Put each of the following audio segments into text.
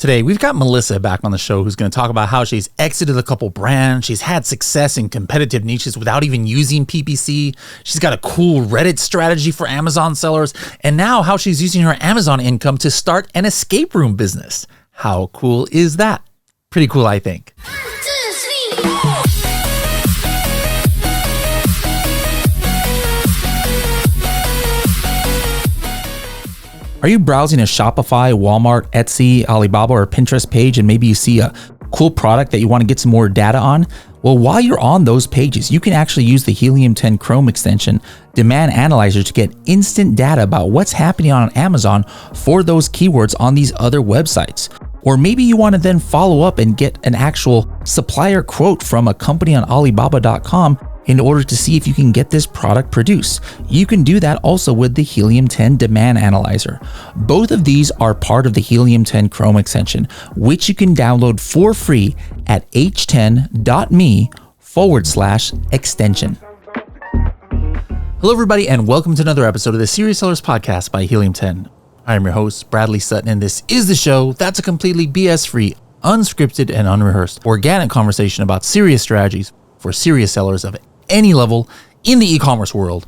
Today, we've got Melisa back on the show who's going to talk about how she's exited a couple brands. She's had success in competitive niches without even using PPC. She's got a cool Reddit strategy for Amazon sellers. And now how she's using her Amazon income to start an escape room business. How cool is that? Pretty cool, I think. 1, 2, 3. Are you browsing a Shopify, Walmart, Etsy, Alibaba, or Pinterest page and maybe you see a cool product that you want to get some more data on? Well, while you're on those pages, you can actually use the Helium 10 Chrome extension Demand Analyzer to get instant data about what's happening on Amazon for those keywords on these other websites. Or maybe you want to then follow up and get an actual supplier quote from a company on Alibaba.com in order to see if you can get this product produced. You can do that also with the Helium 10 Demand Analyzer. Both of these are part of the Helium 10 Chrome extension, which you can download for free at h10.me/extension. Hello everybody and welcome to another episode of the Serious Sellers Podcast by Helium 10. I am your host, Bradley Sutton, and this is the show that's a completely BS-free, unscripted, and unrehearsed organic conversation about serious strategies for serious sellers of any level in the e-commerce world.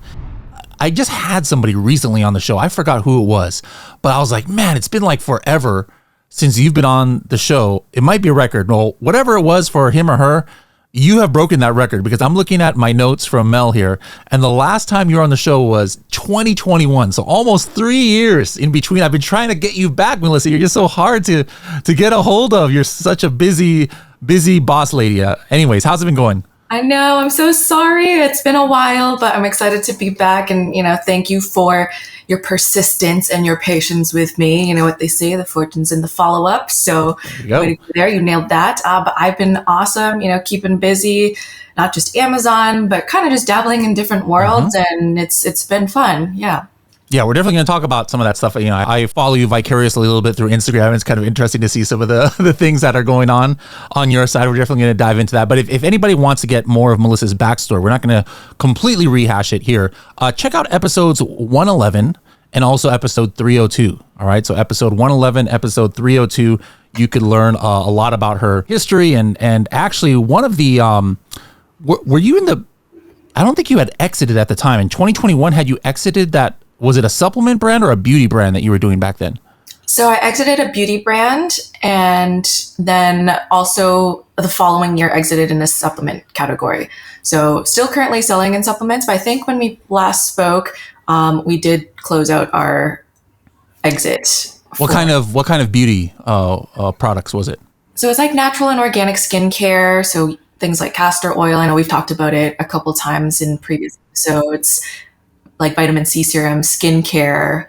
I just had somebody recently on the show. I forgot who it was, but I was like, man, it's been like forever since you've been on the show. It might be a record. Well, whatever it was for him or her, you have broken that record because I'm looking at my notes from Mel here. And the last time you were on the show was 2021. So almost 3 years in between. I've been trying to get you back, Melisa. You're just so hard to get a hold of. You're such a busy boss lady. Anyways, how's it been going? I know. I'm so sorry. It's been a while, but I'm excited to be back. And, thank you for your persistence and your patience with me. You know what they say, the fortune's in the follow-up. So there, you nailed that. But I've been awesome, keeping busy, not just Amazon, but kind of just dabbling in different worlds. And it's been fun. Yeah. Yeah, we're definitely going to talk about some of that stuff. I follow you vicariously a little bit through Instagram. It's kind of interesting to see some of the things that are going on your side. We're definitely going to dive into that. But if anybody wants to get more of Melisa's backstory, we're not going to completely rehash it here. Check out episodes 111 and also episode 302. All right, so episode 111, episode 302, you could learn a lot about her history. And actually, one of the, were you in the, I don't think you had exited at the time. In 2021, had you exited that? Was it a supplement brand or a beauty brand that you were doing back then? So I exited a beauty brand and then also the following year exited in a supplement category. So still currently selling in supplements, but I think when we last spoke, we did close out our exit. What kind of beauty products was it? So it's like natural and organic skincare. So things like castor oil. I know we've talked about it a couple times in previous episodes. Like vitamin C serum, skincare,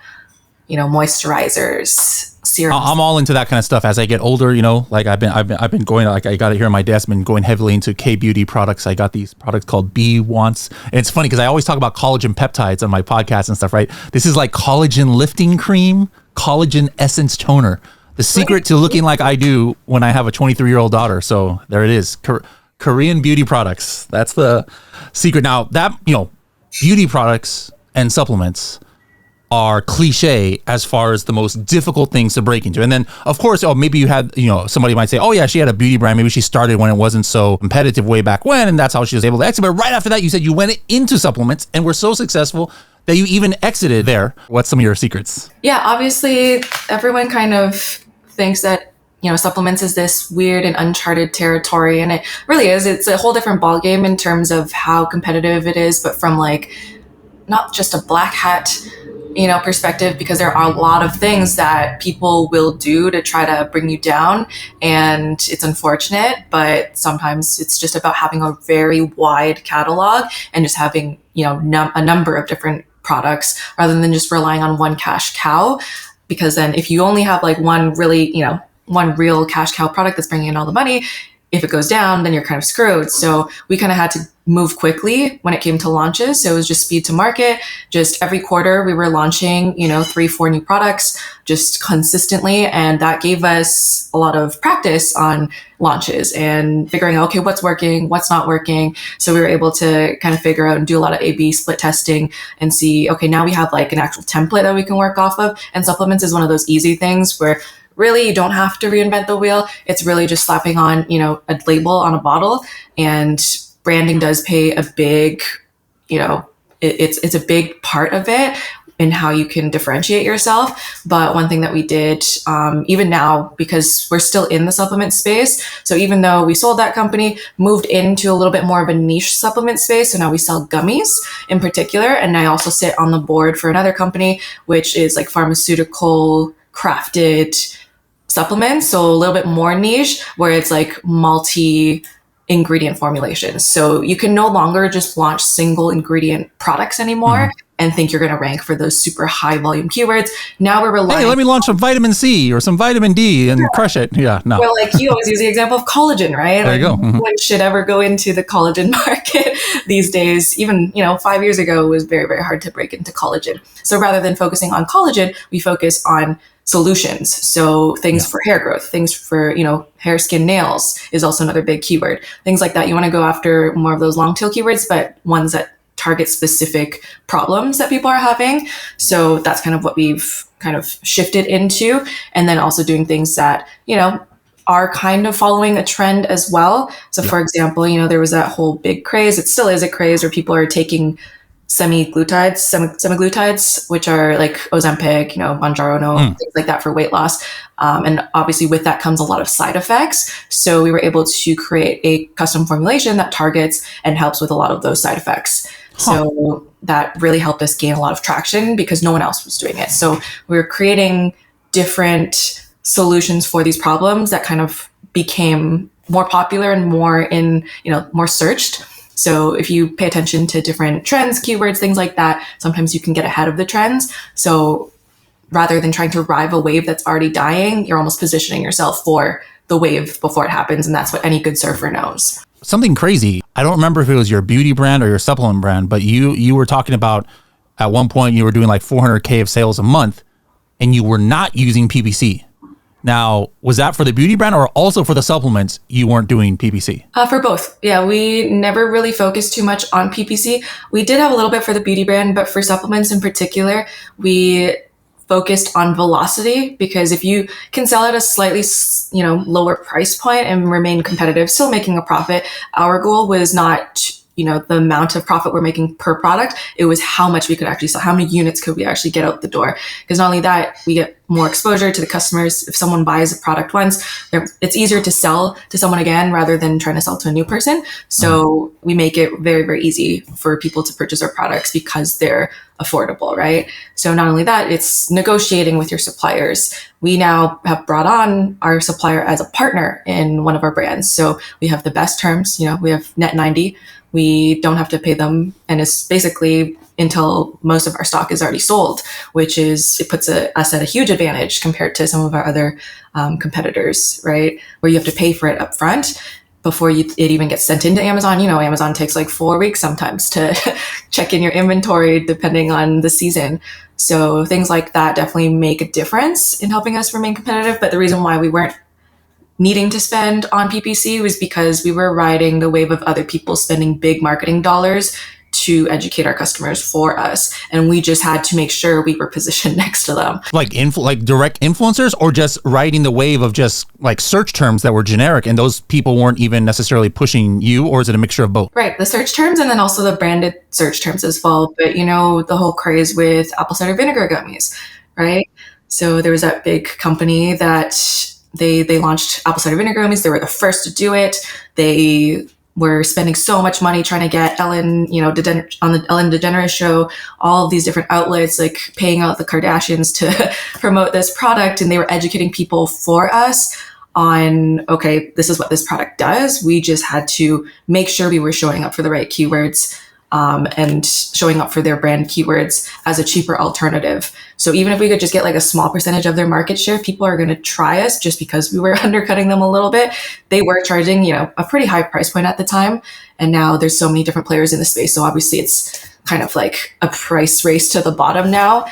moisturizers, serums. I'm all into that kind of stuff as I get older. Like I've been going, like I got it here on my desk, been going heavily into K beauty products. I got these products called B Wants. And it's funny because I always talk about collagen peptides on my podcast and stuff, right? This is like collagen lifting cream, collagen essence toner. The secret to looking like I do when I have a 23-year-old daughter. So there it is. Korean beauty products. That's the secret. Now that, beauty products and supplements are cliche as far as the most difficult things to break into. And then of course, maybe you had, somebody might say, oh yeah, she had a beauty brand. Maybe she started when it wasn't so competitive way back when. And that's how she was able to exit. But right after that, you said you went into supplements and were so successful that you even exited there. What's some of your secrets? Yeah, obviously everyone kind of thinks that supplements is this weird and uncharted territory. And it really is. It's a whole different ballgame in terms of how competitive it is, but from like, not just a black hat, perspective, because there are a lot of things that people will do to try to bring you down. And it's unfortunate, but sometimes it's just about having a very wide catalog and just having, a number of different products rather than just relying on one cash cow. Because then if you only have like one really, one real cash cow product that's bringing in all the money, if it goes down, then you're kind of screwed. So we kind of had to move quickly when it came to launches. So it was just speed to market. Just every quarter we were launching, 3-4 new products just consistently. And that gave us a lot of practice on launches and figuring out, okay, what's working, what's not working. So we were able to kind of figure out and do a lot of A/B split testing and see, okay, now we have like an actual template that we can work off of. And supplements is one of those easy things where really you don't have to reinvent the wheel. It's really just slapping on, a label on a bottle, and branding does play a big, it's a big part of it in how you can differentiate yourself. But one thing that we did, even now, because we're still in the supplement space, so even though we sold that company, moved into a little bit more of a niche supplement space. So now we sell gummies in particular. And I also sit on the board for another company, which is like pharmaceutical crafted supplements. So a little bit more niche, where it's like multi ingredient formulations. So you can no longer just launch single ingredient products anymore and think you're going to rank for those super high volume keywords. Now we're relying. Hey, let me launch some vitamin C or some vitamin D and crush it. Yeah, no. Well, like you always use the example of collagen, right? There you go. No one should ever go into the collagen market these days. Even, 5 years ago, it was very, very hard to break into collagen. So rather than focusing on collagen, we focus on solutions. So things for hair growth, things for, hair, skin, nails is also another big keyword. Things like that. You want to go after more of those long tail keywords, but ones that target specific problems that people are having. So that's kind of what we've kind of shifted into. And then also doing things that, are kind of following a trend as well. So for example, there was that whole big craze. It still is a craze where people are taking semaglutides, which are like Ozempic, Mounjaro, things like that for weight loss. And obviously with that comes a lot of side effects. So we were able to create a custom formulation that targets and helps with a lot of those side effects. So that really helped us gain a lot of traction because no one else was doing it. So we were creating different solutions for these problems that kind of became more popular and more more searched. So if you pay attention to different trends, keywords, things like that, sometimes you can get ahead of the trends. So rather than trying to ride a wave that's already dying, you're almost positioning yourself for the wave before it happens. And that's what any good surfer knows. Something crazy. I don't remember if it was your beauty brand or your supplement brand, but you were talking about at one point you were doing like 400K of sales a month and you were not using PPC. Now, was that for the beauty brand or also for the supplements you weren't doing PPC? For both. Yeah, we never really focused too much on PPC. We did have a little bit for the beauty brand, but for supplements in particular, we focused on velocity, because if you can sell at a slightly, lower price point and remain competitive, still making a profit, our goal was not the amount of profit we're making per product. It was how much we could actually sell, how many units could we actually get out the door. Because not only that, we get more exposure to the customers. If someone buys a product once, it's easier to sell to someone again rather than trying to sell to a new person. So we make it very, very easy for people to purchase our products because they're affordable, right? So not only that, it's negotiating with your suppliers. We now have brought on our supplier as a partner in one of our brands. So we have the best terms, we have net 90. We don't have to pay them. And it's basically until most of our stock is already sold, it puts us at a huge advantage compared to some of our other competitors, right? Where you have to pay for it up front before it even gets sent into Amazon. Amazon takes like 4 weeks sometimes to check in your inventory depending on the season. So things like that definitely make a difference in helping us remain competitive. But the reason why we weren't needing to spend on PPC was because we were riding the wave of other people spending big marketing dollars to educate our customers for us. And we just had to make sure we were positioned next to them. Like direct influencers, or just riding the wave of just like search terms that were generic and those people weren't even necessarily pushing you, or is it a mixture of both? Right. The search terms and then also the branded search terms as well. But the whole craze with apple cider vinegar gummies, right? So there was that big company that they launched apple cider vinegar gummies. They were the first to do it. They were spending so much money trying to get Ellen, on the Ellen DeGeneres show, all of these different outlets, like paying out the Kardashians to promote this product. And they were educating people for us on, okay, this is what this product does. We just had to make sure we were showing up for the right keywords and showing up for their brand keywords as a cheaper alternative. So even if we could just get like a small percentage of their market share, people are going to try us just because we were undercutting them a little bit. They were charging, a pretty high price point at the time. And now there's so many different players in the space. So obviously it's kind of like a price race to the bottom now.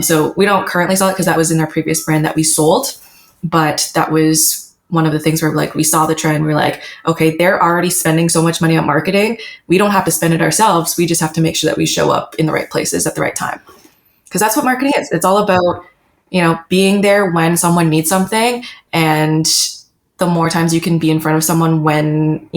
So we don't currently sell it because that was in our previous brand that we sold. But that was one of the things where we saw the trend. We're like, okay, they're already spending so much money on marketing. We don't have to spend it ourselves. We just have to make sure that we show up in the right places at the right time. Because that's what marketing is. It's all about being there when someone needs something, and the more times you can be in front of someone when,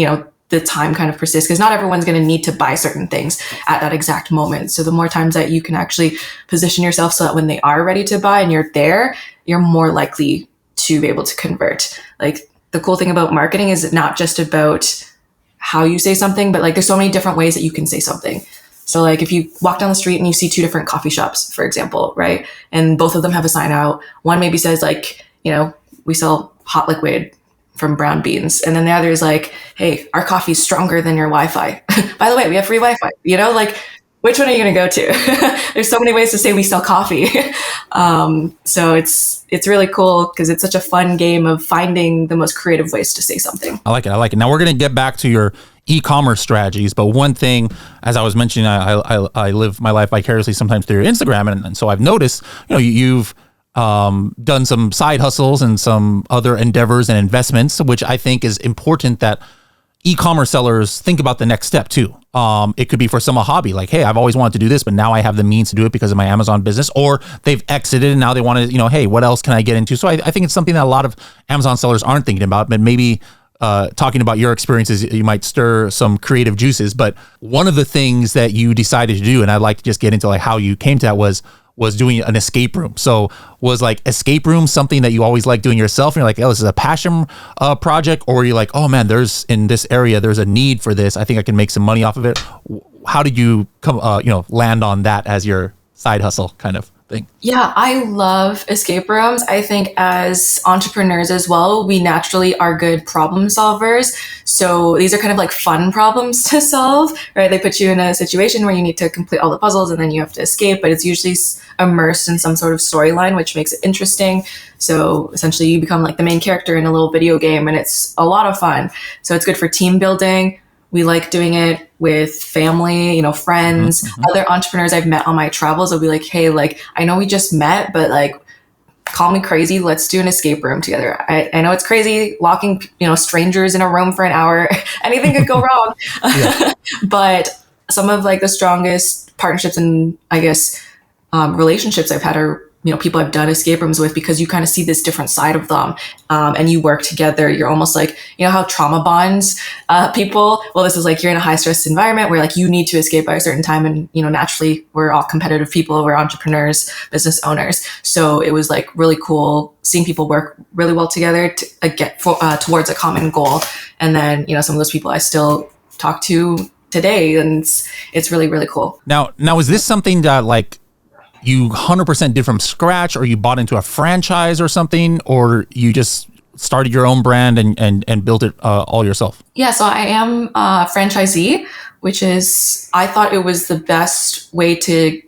the time kind of persists, because not everyone's going to need to buy certain things at that exact moment. So the more times that you can actually position yourself so that when they are ready to buy and you're there, you're more likely to be able to convert. Like, the cool thing about marketing is not just about how you say something, but like there's so many different ways that you can say something. So like if you walk down the street and you see two different coffee shops, for example, right? And both of them have a sign out. One maybe says like, we sell hot liquid from brown beans. And then the other is like, hey, our coffee's stronger than your Wi-Fi. By the way, we have free Wi-Fi, like which one are you going to go to? There's so many ways to say we sell coffee. So it's really cool because it's such a fun game of finding the most creative ways to say something. I like it. Now we're going to get back to your e-commerce strategies, but one thing, as I was mentioning, I live my life vicariously sometimes through your Instagram, and so I've noticed, you've done some side hustles and some other endeavors and investments, which I think is important that e-commerce sellers think about the next step too. It could be for some a hobby, like, hey, I've always wanted to do this, but now I have the means to do it because of my Amazon business, or they've exited and now they want to, hey, what else can I get into? So I think it's something that a lot of Amazon sellers aren't thinking about, but maybe talking about your experiences, you might stir some creative juices. But one of the things that you decided to do, and I'd like to just get into like how you came to that, was doing an escape room. So was like escape room something that you always like doing yourself, and you're like, oh, this is a passion project, or you're like, oh man, there's in this area, there's a need for this, I think I can make some money off of it. How did you come, land on that as your side hustle kind of thing? Yeah, I love escape rooms. I think as entrepreneurs as well, we naturally are good problem solvers. So these are kind of like fun problems to solve, right? They put you in a situation where you need to complete all the puzzles and then you have to escape, but it's usually immersed in some sort of storyline, which makes it interesting. So essentially you become like the main character in a little video game, and it's a lot of fun. So it's good for team building. We like doing it with family, friends, other entrepreneurs I've met on my travels. I'll be like, hey, like, I know we just met, but like, call me crazy. Let's do an escape room together. I know it's crazy locking, strangers in a room for an hour. Anything could go wrong. But some of like the strongest partnerships and I guess relationships I've had are, people I've done escape rooms with, because you kind of see this different side of them, and you work together. You're almost like, how trauma bonds people. Well, this is like, you're in a high stress environment where like you need to escape by a certain time, and naturally we're all competitive people, we're entrepreneurs, business owners. So it was like really cool seeing people work really well together to get towards a common goal. And then some of those people I still talk to today, and it's really, really cool. Now is this something that like you 100% did from scratch, or you bought into a franchise or something, or you just started your own brand and built it all yourself? Yeah, so I am a franchisee, which is, I thought it was the best way to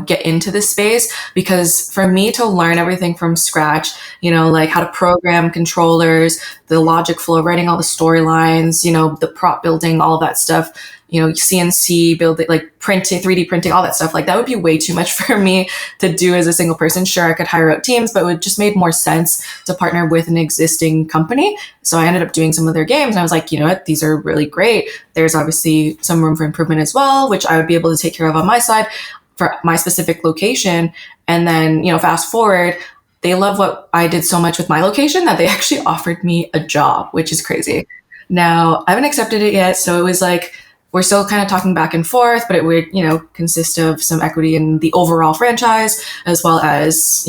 get into this space, because for me to learn everything from scratch, like how to program controllers, the logic flow, writing all the storylines, the prop building, all of that stuff, CNC building, like printing, 3D printing, all that stuff, like that would be way too much for me to do as a single person. Sure, I could hire out teams, but it would just made more sense to partner with an existing company. So I ended up doing some of their games, and I was like, you know what, these are really great. There's obviously some room for improvement as well, which I would be able to take care of on my side for my specific location. And then, fast forward, they love what I did so much with my location that they actually offered me a job, which is crazy. Now, I haven't accepted it yet. So it was like, we're still kind of talking back and forth, but it would, consist of some equity in the overall franchise, as well as,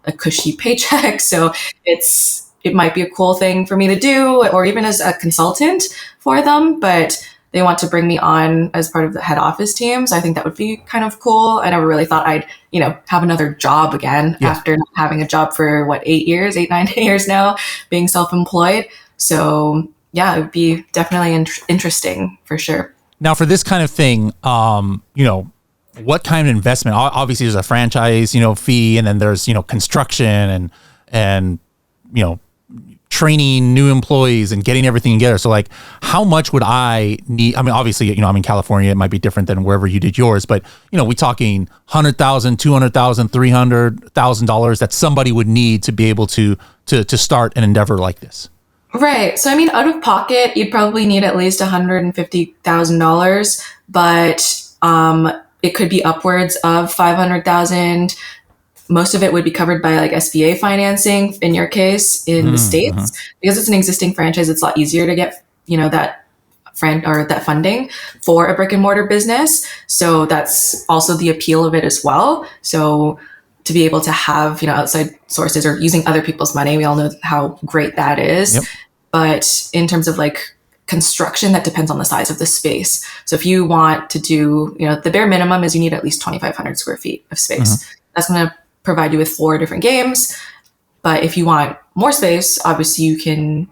a cushy paycheck. So it might be a cool thing for me to do, or even as a consultant for them, but they want to bring me on as part of the head office team. So I think that would be kind of cool. I never really thought I'd, have another job again after not having a job for 9 years now, being self-employed. So yeah, it would be definitely interesting for sure. Now for this kind of thing, what kind of investment? Obviously there's a franchise, fee, and then there's, construction and training new employees and getting everything together. So like, how much would I need? I mean, obviously, I'm in California, it might be different than wherever you did yours, but we talking $100,000, $200,000, $300,000 that somebody would need to be able to start an endeavor like this. Right. So, I mean, out of pocket, you'd probably need at least $150,000, but it could be upwards of $500,000. most of it would be covered by like SBA financing in your case in the States. Because it's an existing franchise, it's a lot easier to get, that that funding for a brick and mortar business. So that's also the appeal of it as well. So to be able to have, outside sources or using other people's money, we all know how great that is. Yep. But in terms of like construction, that depends on the size of the space. So if you want to do, the bare minimum is you need at least 2,500 square feet of space. That's going to provide you with 4 different games. But if you want more space, obviously you can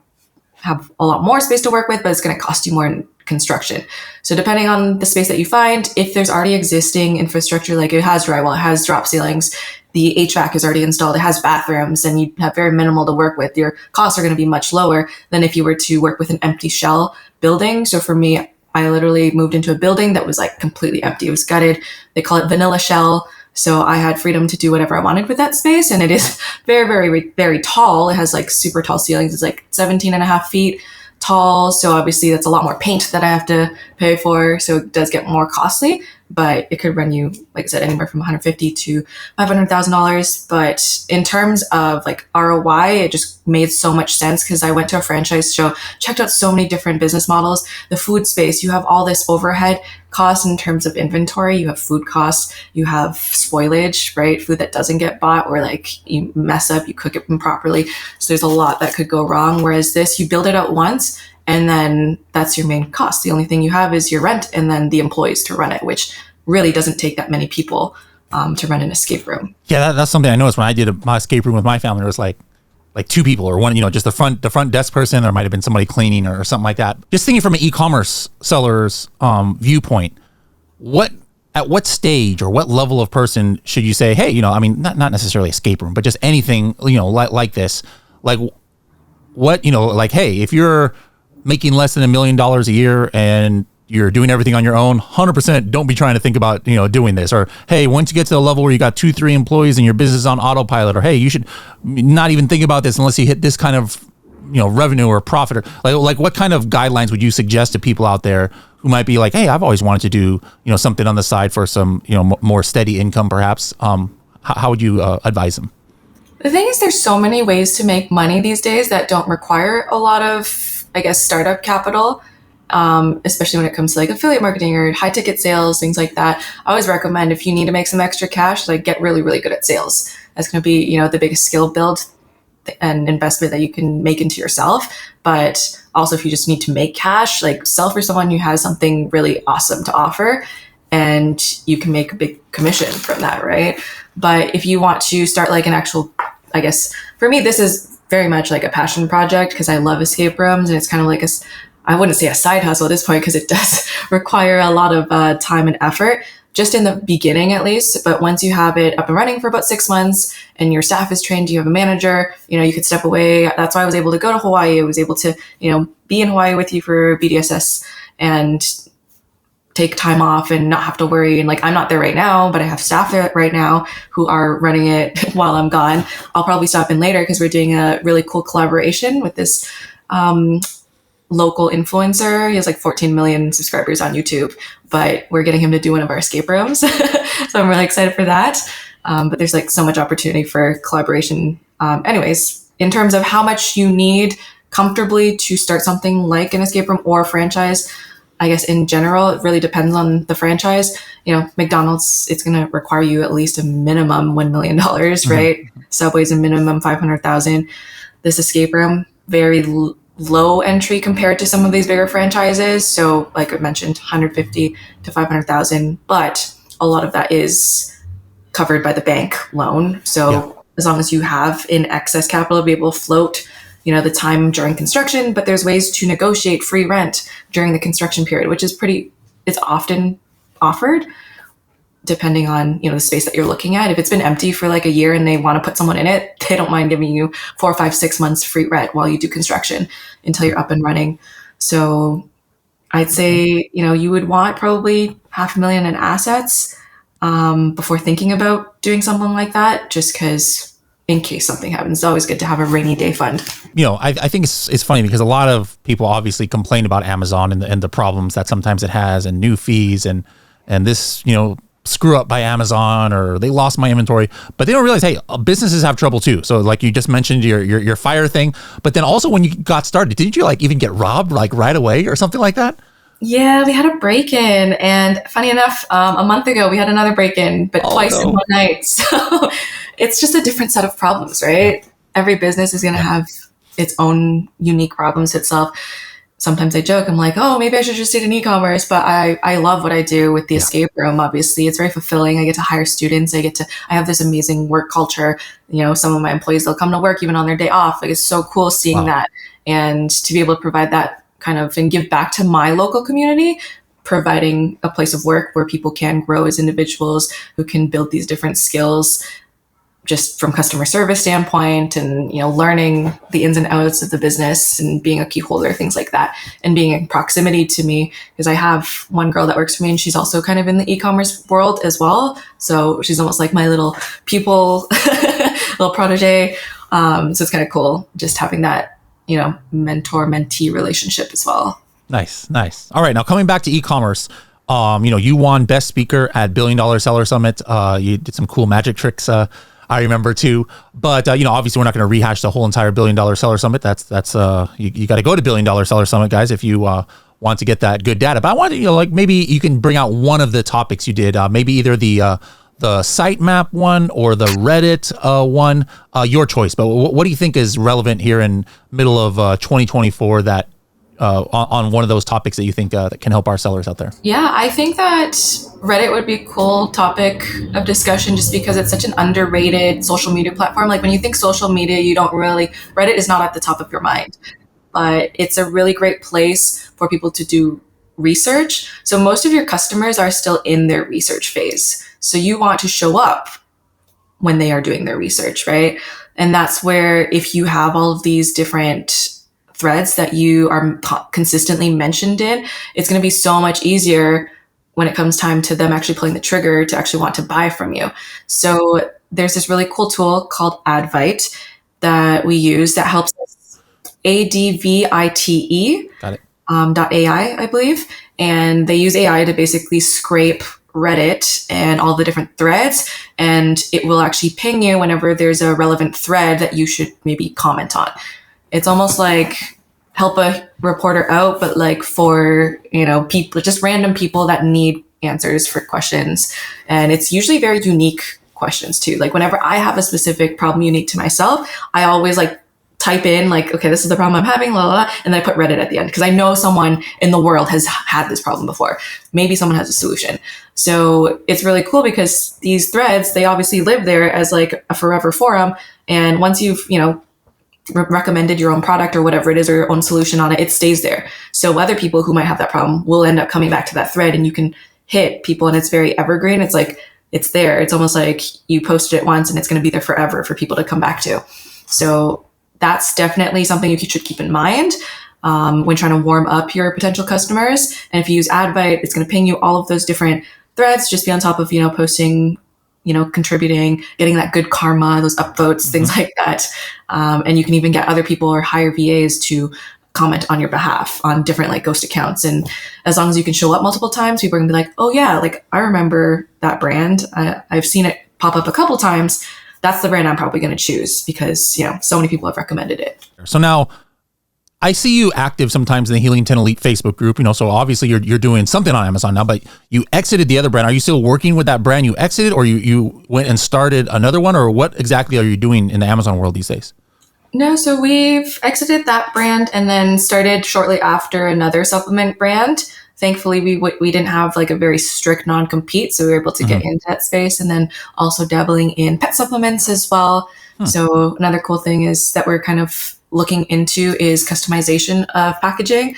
have a lot more space to work with, but it's going to cost you more in construction. So depending on the space that you find, if there's already existing infrastructure, like it has drywall, it has drop ceilings, the HVAC is already installed, it has bathrooms, and you have very minimal to work with, your costs are going to be much lower than if you were to work with an empty shell building. So for me, I literally moved into a building that was like completely empty. It was gutted. They call it vanilla shell. So I had freedom to do whatever I wanted with that space. And it is very, very, very tall. It has like super tall ceilings. It's like 17 and a half feet tall. So obviously that's a lot more paint that I have to pay for. So it does get more costly, but it could run you, like I said, anywhere from $150,000 to $500,000. But in terms of like ROI, it just made so much sense because I went to a franchise show, checked out so many different business models. The food space, you have all this overhead costs in terms of inventory. You have food costs, you have spoilage, right? Food that doesn't get bought or like you mess up, you cook it improperly. So there's a lot that could go wrong. Whereas this, you build it out once and then that's your main cost. The only thing you have is your rent and then the employees to run it, which really doesn't take that many people to run an escape room. Yeah, that's something I noticed when I did my escape room with my family. There was like 2 people or one, just the front desk person. There might have been somebody cleaning or something like that. Just thinking from an e-commerce seller's viewpoint, at what stage or what level of person should you say, hey, not necessarily escape room, but just anything, like this, like what, hey, if you're making less than $1 million a year and you're doing everything on your own, 100% don't be trying to think about, doing this. Or, hey, once you get to the level where you got 2-3 employees and your business is on autopilot, or, hey, you should not even think about this unless you hit this kind of, revenue or profit. Or like what kind of guidelines would you suggest to people out there who might be like, hey, I've always wanted to do, something on the side for some, more steady income, perhaps? How would you advise them? The thing is, there's so many ways to make money these days that don't require a lot of, I guess, startup capital. Especially when it comes to like affiliate marketing or high ticket sales, things like that. I always recommend if you need to make some extra cash, like get really, really good at sales. That's going to be, the biggest skill build and investment that you can make into yourself. But also if you just need to make cash, like sell for someone who has something really awesome to offer and you can make a big commission from that, right? But if you want to start like an actual, I guess for me, this is very much like a passion project because I love escape rooms and it's kind of like I wouldn't say a side hustle at this point because it does require a lot of time and effort, just in the beginning at least. But once you have it up and running for about 6 months and your staff is trained, you have a manager, you could step away. That's why I was able to go to Hawaii. I was able to, be in Hawaii with you for BDSS and take time off and not have to worry. And like, I'm not there right now, but I have staff there right now who are running it while I'm gone. I'll probably stop in later because we're doing a really cool collaboration with this, local influencer. He has like 14 million subscribers on YouTube, but we're getting him to do one of our escape rooms. So I'm really excited for that. But there's like so much opportunity for collaboration. Anyways, in terms of how much you need comfortably to start something like an escape room or a franchise, I guess in general, it really depends on the franchise. McDonald's, it's going to require you at least a minimum $1 million, right? Subway's a minimum 500,000. This escape room, very low entry compared to some of these bigger franchises. So like I mentioned, 150 to 500,000, but a lot of that is covered by the bank loan. So as long as you have in excess capital to be able to float, the time during construction, but there's ways to negotiate free rent during the construction period, which is it's often offered depending on, the space that you're looking at. If it's been empty for like a year and they want to put someone in it, they don't mind giving you 4, 5, 6 months free rent while you do construction until you're up and running. So I'd say, you would want probably $500,000 in assets before thinking about doing something like that, just because in case something happens, it's always good to have a rainy day fund. I think it's funny because a lot of people obviously complain about Amazon and the problems that sometimes it has and new fees and this, screw up by Amazon or they lost my inventory, but they don't realize, hey, businesses have trouble too. So like you just mentioned your fire thing, but then also when you got started, didn't you like even get robbed like right away or something like that? Yeah, we had a break-in, and funny enough, a month ago we had another break-in, but twice in one night. So it's just a different set of problems, right? Yeah. Every business is going to have its own unique problems itself. Sometimes I joke, I'm like, oh, maybe I should just stay in e-commerce, but I love what I do with the escape room. Obviously, it's very fulfilling. I get to hire students. I have this amazing work culture. You know, some of my employees, they'll come to work even on their day off. Like, it's so cool seeing that, and to be able to provide that kind of and give back to my local community, providing a place of work where people can grow as individuals, who can build these different skills just from customer service standpoint, and, you know, learning the ins and outs of the business and being a key holder, things like that, and being in proximity to me, because I have one girl that works for me and she's also kind of in the e-commerce world as well. So she's almost like my little pupil, little protege. So it's kind of cool just having that, you know, mentor-mentee relationship as well. Nice. All right. Now coming back to e-commerce, you know, you won Best Speaker at $1 Billion Seller Summit. You did some cool magic tricks, I remember too. But, you know, obviously we're not going to rehash the whole entire $1 Billion Seller Summit. That's you got to go to $1 Billion Seller Summit, guys, if you want to get that good data. But I want to, you know, like maybe you can bring out one of the topics you did, maybe either the sitemap one or the Reddit one, your choice. But what do you think is relevant here in middle of 2024 that on one of those topics that you think that can help our sellers out there? Yeah, I think that Reddit would be a cool topic of discussion just because it's such an underrated social media platform. Like when you think social media, Reddit is not at the top of your mind, but it's a really great place for people to do research. So most of your customers are still in their research phase. So you want to show up when they are doing their research, right? And that's where if you have all of these different threads that you are consistently mentioned in, it's going to be so much easier when it comes time to them actually pulling the trigger to actually want to buy from you. So there's this really cool tool called Advite that we use that helps us, ADVITE. Got it. .ai, I believe. And they use AI to basically scrape Reddit and all the different threads, and it will actually ping you whenever there's a relevant thread that you should maybe comment on. It's almost like help a reporter out, but like for, you know, people, just random people that need answers for questions. And it's usually very unique questions too. Like whenever I have a specific problem unique to myself, I always like type in like, okay, this is the problem I'm having, blah, blah, blah, and then I put Reddit at the end because I know someone in the world has had this problem before. Maybe someone has a solution. So it's really cool because these threads, they obviously live there as like a forever forum. And once you've, you know, recommended your own product or whatever it is, or your own solution on it, it stays there. So other people who might have that problem will end up coming back to that thread, and you can hit people, and it's very evergreen. It's like, it's there. It's almost like you posted it once and it's going to be there forever for people to come back to. So that's definitely something you should keep in mind when trying to warm up your potential customers. And if you use Advite, it's going to ping you all of those different threads. Just be on top of, you know, posting, you know, contributing, getting that good karma, those upvotes, things like that. And you can even get other people or hire VAs to comment on your behalf on different like ghost accounts. And as long as you can show up multiple times, people are gonna be like, oh yeah, like I remember that brand. I've seen it pop up a couple times. That's the brand I'm probably going to choose because, you know, so many people have recommended it. So now I see you active sometimes in the Helium 10 Elite Facebook group, you know, so obviously you're doing something on Amazon now, but you exited the other brand. Are you still working with that brand you exited, or you went and started another one, or what exactly are you doing in the Amazon world these days? No, so we've exited that brand and then started shortly after another supplement brand. Thankfully, we didn't have like a very strict non-compete, so we were able to get into that space, and then also dabbling in pet supplements as well. So another cool thing is that we're kind of looking into is customization of packaging,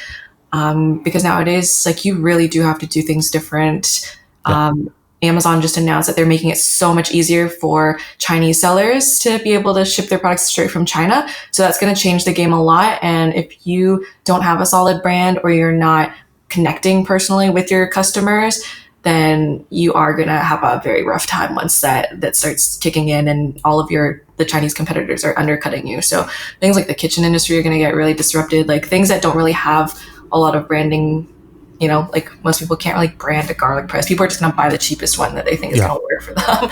because nowadays, like you really do have to do things different. Amazon just announced that they're making it so much easier for Chinese sellers to be able to ship their products straight from China. So that's going to change the game a lot. And if you don't have a solid brand, or you're not connecting personally with your customers, then you are going to have a very rough time once that starts kicking in and all of the Chinese competitors are undercutting you. So things like the kitchen industry are going to get really disrupted, like things that don't really have a lot of branding like most people can't really brand a garlic press. People are just going to buy the cheapest one that they think is going to work for them.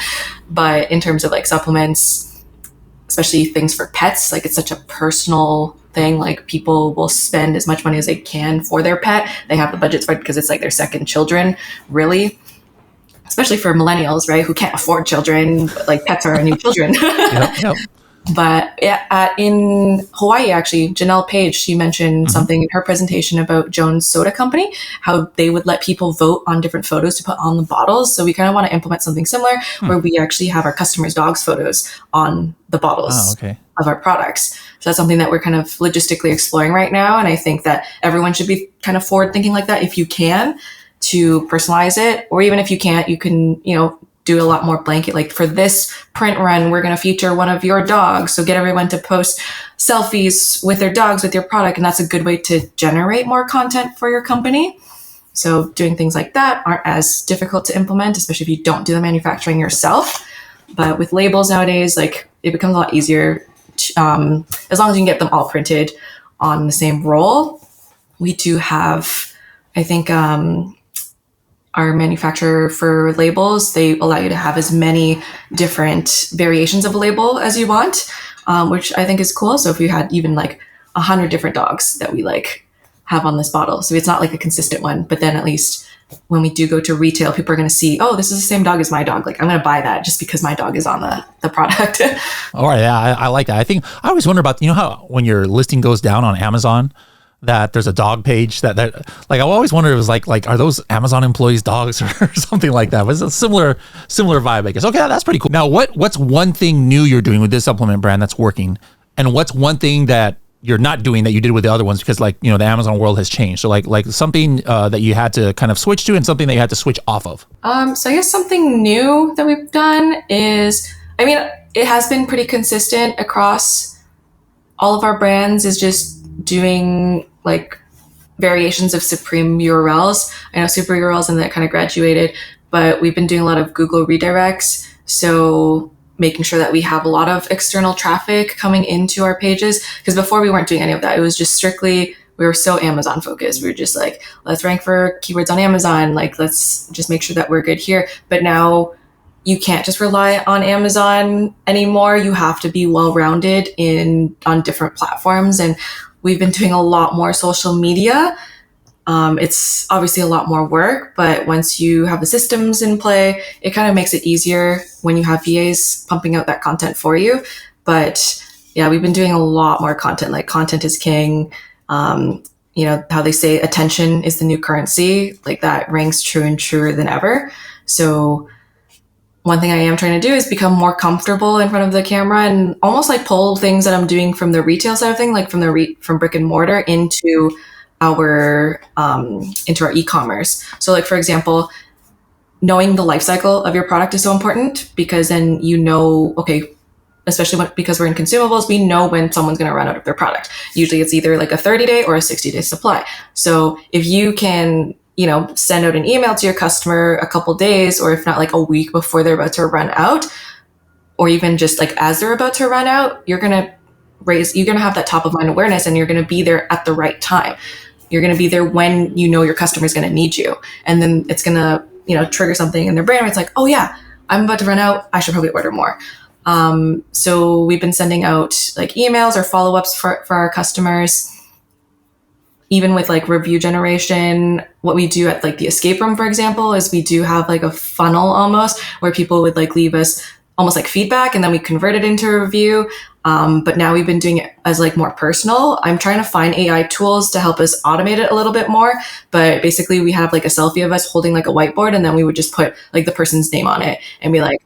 But in terms of like supplements, especially things for pets, like it's such a personal thing. Like people will spend as much money as they can for their pet. They have the budgets for it because it's like their second children, really. Especially for millennials, right, who can't afford children, but like pets are our new children. Yep. But in Hawaii, actually, Janelle Page, she mentioned something in her presentation about Jones Soda Company, how they would let people vote on different photos to put on the bottles. So we kind of want to implement something similar where we actually have our customers' dogs' photos on the bottles of our products. So that's something that we're kind of logistically exploring right now. And I think that everyone should be kind of forward thinking like that if you can, to personalize it. Or even if you can't, you can, do a lot more blanket. Like for this print run, we're going to feature one of your dogs. So get everyone to post selfies with their dogs with your product. And that's a good way to generate more content for your company. So doing things like that aren't as difficult to implement, especially if you don't do the manufacturing yourself. But with labels nowadays, like it becomes a lot easier to, as long as you can get them all printed on the same roll. We do have, I think, our manufacturer for labels, they allow you to have as many different variations of a label as you want, which I think is cool. So if you had even like 100 different dogs that we like have on this bottle, so it's not like a consistent one, but then at least when we do go to retail, people are going to see, oh, this is the same dog as my dog. Like I'm going to buy that just because my dog is on the product. All right. Yeah, I like that. I think I always wonder about, how when your listing goes down on Amazon, that there's a dog page that like I always wondered, it was like are those Amazon employees' dogs or something like that? But it's a similar vibe, I guess. Okay, that's pretty cool. Now, what's one thing new you're doing with this supplement brand that's working, and what's one thing that you're not doing that you did with the other ones because the Amazon world has changed? So like something that you had to kind of switch to and something that you had to switch off of. So I guess something new that we've done is, it has been pretty consistent across all of our brands, is just doing like variations of Supreme URLs. I know Super URLs and that kind of graduated, but we've been doing a lot of Google redirects. So making sure that we have a lot of external traffic coming into our pages. Because before we weren't doing any of that. It was just strictly, we were so Amazon focused. We were just like, let's rank for keywords on Amazon. Like, let's just make sure that we're good here. But now you can't just rely on Amazon anymore. You have to be well-rounded on different platforms. And we've been doing a lot more social media. It's obviously a lot more work, but once you have the systems in play, it kind of makes it easier when you have VAs pumping out that content for you. But yeah, we've been doing a lot more content. Like content is king. How they say attention is the new currency. Like that rings true and truer than ever. So one thing I am trying to do is become more comfortable in front of the camera and almost like pull things that I'm doing from the retail side of thing, like from from brick and mortar into our e-commerce. So like, for example, knowing the life cycle of your product is so important because then okay, especially because we're in consumables, we know when someone's going to run out of their product. Usually it's either like a 30-day or a 60-day supply. So if you can send out an email to your customer a couple days, or if not like a week before they're about to run out, or even just like as they're about to run out, you're going to have that top of mind awareness and you're going to be there at the right time. You're going to be there when your customer is going to need you. And then it's going to, trigger something in their brain where it's like, oh yeah, I'm about to run out. I should probably order more. So we've been sending out like emails or follow-ups for our customers. Even with like review generation, what we do at like the escape room, for example, is we do have like a funnel almost where people would like leave us almost like feedback and then we convert it into a review. But now we've been doing it as like more personal. I'm trying to find AI tools to help us automate it a little bit more. But basically we have like a selfie of us holding like a whiteboard and then we would just put like the person's name on it and be like,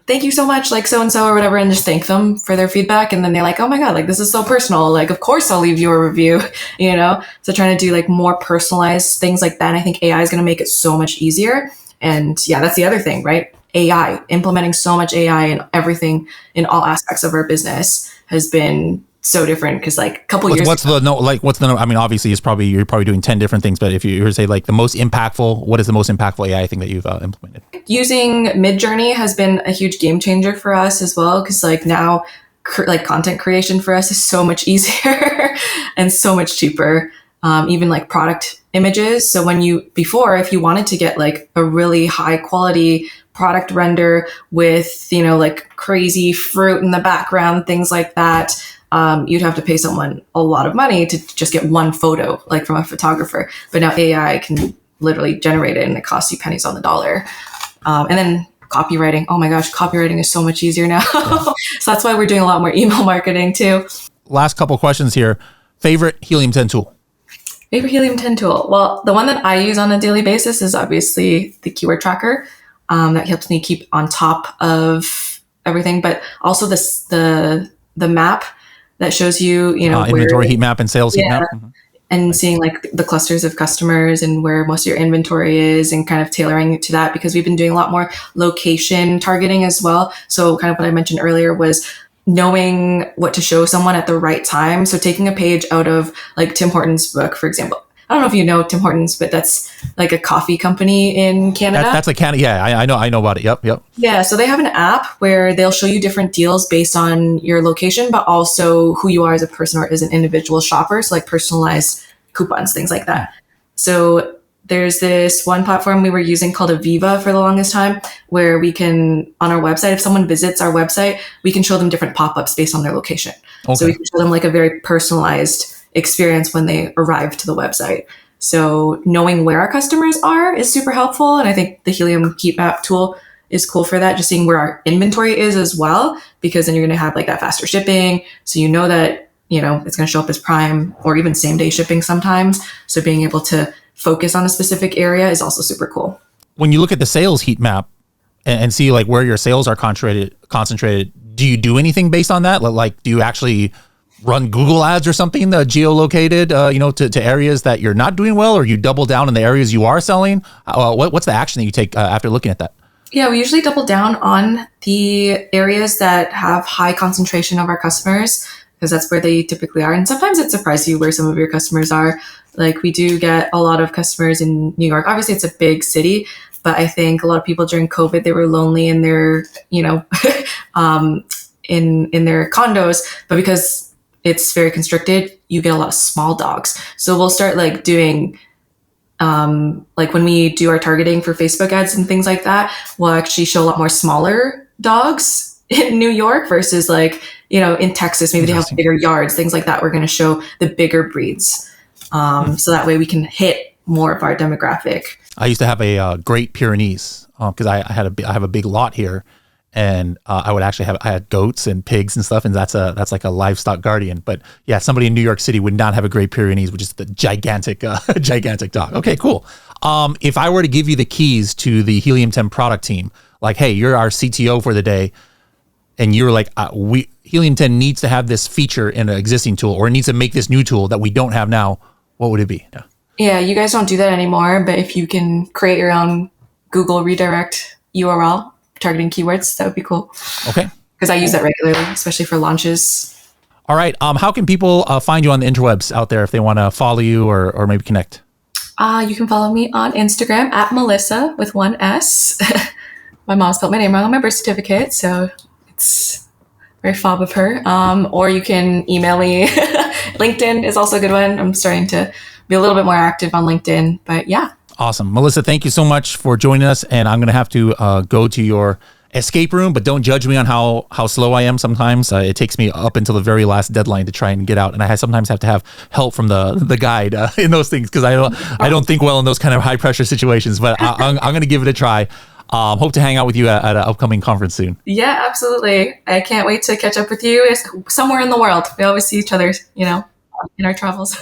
thank you so much, like so-and-so or whatever, and just thank them for their feedback. And then they're like, oh my God, like this is so personal. Like, of course I'll leave you a review, So trying to do like more personalized things like that. And I think AI is going to make it so much easier. And yeah, that's the other thing, right? AI, implementing so much AI in everything in all aspects of our business has been so different because like a couple years what's the no? I mean, obviously you're probably doing 10 different things, but if you were to say like the most impactful, what is the most impactful AI thing that you've implemented? Using Midjourney has been a huge game changer for us as well, because like now like content creation for us is so much easier and so much cheaper. Even like product images. So before, if you wanted to get like a really high quality product render with, like crazy fruit in the background, things like that, you'd have to pay someone a lot of money to just get one photo, like from a photographer. But now AI can literally generate it and it costs you pennies on the dollar. And then copywriting. Oh my gosh, copywriting is so much easier now. Yeah. So that's why we're doing a lot more email marketing too. Last couple questions here. Favorite Helium 10 tool? Favorite Helium 10 tool? Well, the one that I use on a daily basis is obviously the keyword tracker. That helps me keep on top of everything, but also the map that shows you, inventory heat map and sales heat map. Mm-hmm. And seeing like the clusters of customers and where most of your inventory is and kind of tailoring it to that, because we've been doing a lot more location targeting as well. So kind of what I mentioned earlier was knowing what to show someone at the right time. So taking a page out of like Tim Hortons book, for example. I don't know if you know Tim Hortons, but that's like a coffee company in Canada. That's like Canada. Yeah, I know about it. Yep. Yeah, so they have an app where they'll show you different deals based on your location, but also who you are as a person or as an individual shopper. So like personalized coupons, things like that. So there's this one platform we were using called Aviva for the longest time, where we can, on our website, if someone visits our website, we can show them different pop-ups based on their location. Okay. So we can show them like a very personalized experience when they arrive to the website. So knowing where our customers are is super helpful. And I think the Helium heat map tool is cool for that, just seeing where our inventory is as well, because then you're going to have like that faster shipping. So you know that, it's going to show up as Prime or even same day shipping sometimes. So being able to focus on a specific area is also super cool. When you look at the sales heat map and see like where your sales are concentrated, do you do anything based on that? Like, do you actually run Google ads or something geolocated, to areas that you're not doing well, or you double down in the areas you are selling? What's the action that you take after looking at that? Yeah, we usually double down on the areas that have high concentration of our customers, because that's where they typically are. And sometimes it surprises you where some of your customers are. Like we do get a lot of customers in New York. Obviously, it's a big city, but I think a lot of people during COVID, they were lonely in their, in their condos. But because it's very constricted, you get a lot of small dogs. So we'll start like doing, like when we do our targeting for Facebook ads and things like that, we'll actually show a lot more smaller dogs in New York versus like, in Texas, maybe they have bigger yards, things like that. We're going to show the bigger breeds. So that way we can hit more of our demographic. I used to have a Great Pyrenees because I have a big lot here, and I had goats and pigs and stuff, and that's like a livestock guardian. But yeah, somebody in New York City would not have a Great Pyrenees, which is the gigantic dog. Okay, cool. If I were to give you the keys to the Helium 10 product team, like, hey, you're our CTO for the day, and you're like, Helium 10 needs to have this feature in an existing tool, or it needs to make this new tool that we don't have now, what would it be? Yeah, you guys don't do that anymore, but if you can create your own Google redirect URL targeting keywords, that would be cool. Okay. Because I use that regularly, especially for launches. All right. How can people find you on the interwebs out there if they want to follow you or maybe connect? You can follow me on Instagram at Melisa with one S. My mom spelled my name wrong on my birth certificate, so it's very fob of her. Or you can email me. LinkedIn is also a good one. I'm starting to be a little bit more active on LinkedIn, but yeah. Awesome. Melisa, thank you so much for joining us. And I'm going to have to go to your escape room, but don't judge me on how slow I am sometimes. It takes me up until the very last deadline to try and get out. And I sometimes have to have help from the guide in those things, because I don't think well in those kind of high pressure situations, but I'm going to give it a try. Hope to hang out with you at an upcoming conference soon. Yeah, absolutely. I can't wait to catch up with you somewhere in the world. We always see each other, in our travels.